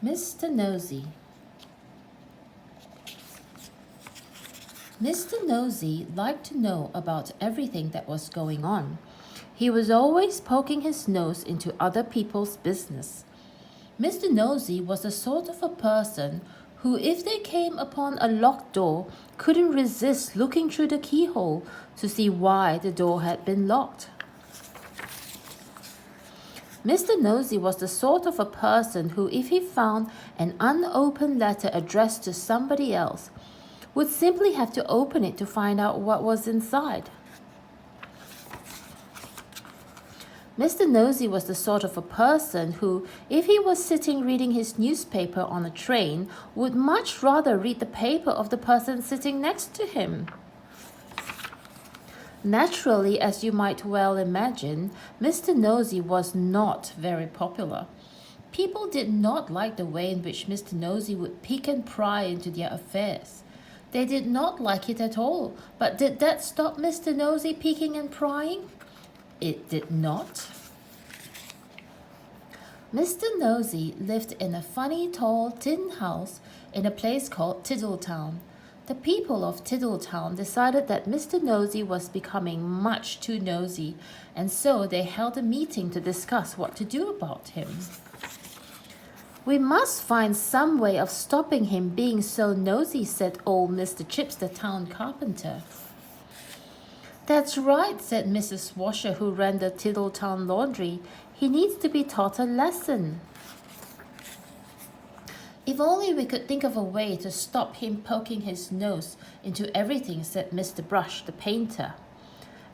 Mr. Nosey. Mr. Nosey liked to know about everything that was going on. He was always poking his nose into other people's business. Mr. Nosey was the sort of a person who, if they came upon a locked door, couldn't resist looking through the keyhole to see why the door had been locked. Mr. Nosey was the sort of a person who, if he found an unopened letter addressed to somebody else, would simply have to open it to find out what was inside. Mr. Nosey was the sort of a person who, if he was sitting reading his newspaper on a train, would much rather read the paper of the person sitting next to him. Naturally, as you might well imagine, Mr. Nosey was not very popular. People did not like the way in which Mr. Nosey would peek and pry into their affairs. They did not like it at all, but did that stop Mr. Nosey peeking and prying? It did not. Mr. Nosey lived in a funny tall tin house in a place called Tiddletown. The people of Tiddletown decided that Mr. Nosey was becoming much too nosy, and so they held a meeting to discuss what to do about him. "We must find some way of stopping him being so nosy," said old Mr. Chips, the town carpenter. "That's right," said Mrs. Washer, who ran the Tiddletown laundry. "He needs to be taught a lesson." "If only we could think of a way to stop him poking his nose into everything," said Mr. Brush, the painter.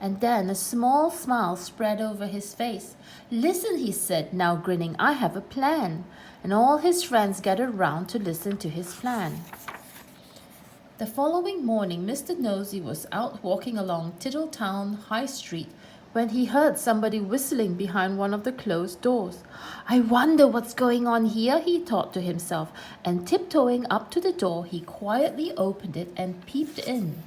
And then a small smile spread over his face. "Listen," he said, now grinning, "I have a plan." And all his friends gathered round to listen to his plan. The following morning, Mr. Nosey was out walking along Tiddletown High Street when he heard somebody whistling behind one of the closed doors. "I wonder what's going on here," he thought to himself, and tiptoeing up to the door, he quietly opened it and peeped in.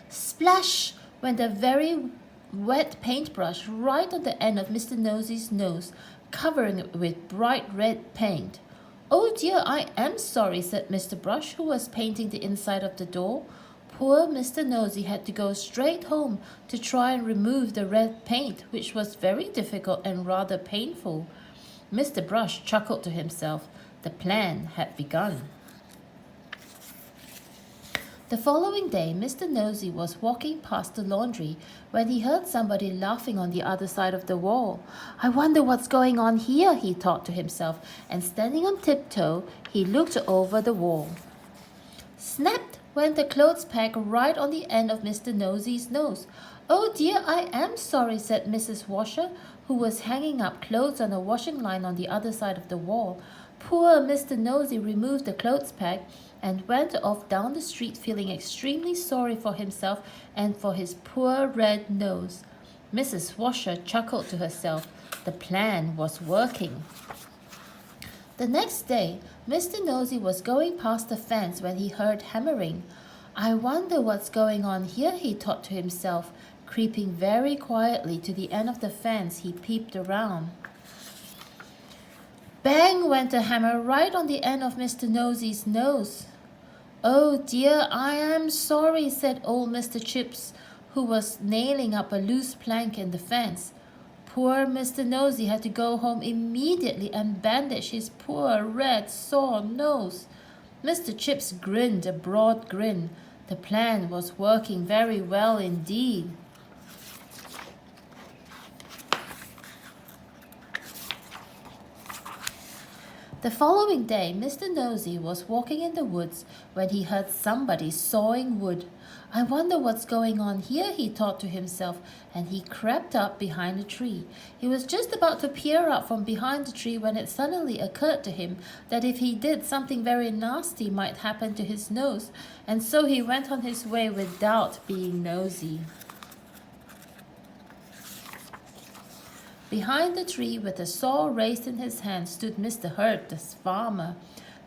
Splash! Went a very wet paintbrush right on the end of Mr. Nosey's nose, covering it with bright red paint. "Oh dear, I am sorry," said Mr. Brush, who was painting the inside of the door. Poor Mr. Nosey had to go straight home to try and remove the red paint, which was very difficult and rather painful. Mr. Brush chuckled to himself. The plan had begun. The following day, Mr. Nosey was walking past the laundry when he heard somebody laughing on the other side of the wall. "I wonder what's going on here," he thought to himself, and standing on tiptoe, he looked over the wall. Snapped went the clothes peg right on the end of Mr. Nosey's nose. "Oh dear, I am sorry," said Mrs. Washer, who was hanging up clothes on a washing line on the other side of the wall. Poor Mr. Nosey removed the clothes peg and went off down the street feeling extremely sorry for himself and for his poor red nose. Mrs. Washer chuckled to herself. The plan was working. The next day, Mr. Nosey was going past the fence when he heard hammering. "I wonder what's going on here," he thought to himself. Creeping very quietly to the end of the fence, he peeped around. Bang went a hammer right on the end of Mr. Nosey's nose. "Oh dear, I am sorry," said old Mr. Chips, who was nailing up a loose plank in the fence. Poor Mr. Nosey had to go home immediately and bandage his poor red sore nose. Mr. Chips grinned a broad grin. The plan was working very well indeed. The following day, Mr. Nosey was walking in the woods when he heard somebody sawing wood. "I wonder what's going on here," he thought to himself, and he crept up behind a tree. He was just about to peer out from behind the tree when it suddenly occurred to him that if he did, something very nasty might happen to his nose, and so he went on his way without being nosy. Behind the tree, with a saw raised in his hand, stood Mr. Herd, the farmer.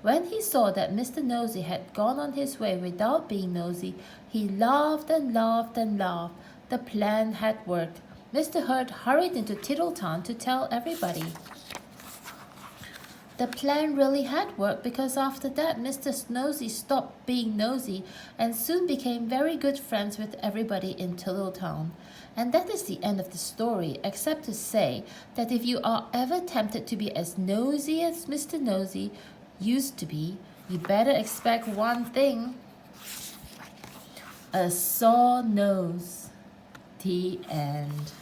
When he saw that Mr. Nosey had gone on his way without being nosy, he laughed and laughed and laughed. The plan had worked. Mr. Herd hurried into Tiddletown to tell everybody. The plan really had worked because after that, Mr. Nosey stopped being nosy and soon became very good friends with everybody in Town. And that is the end of the story, except to say that if you are ever tempted to be as nosy as Mr. Nosey used to be, you better expect one thing: a sore nose. The end.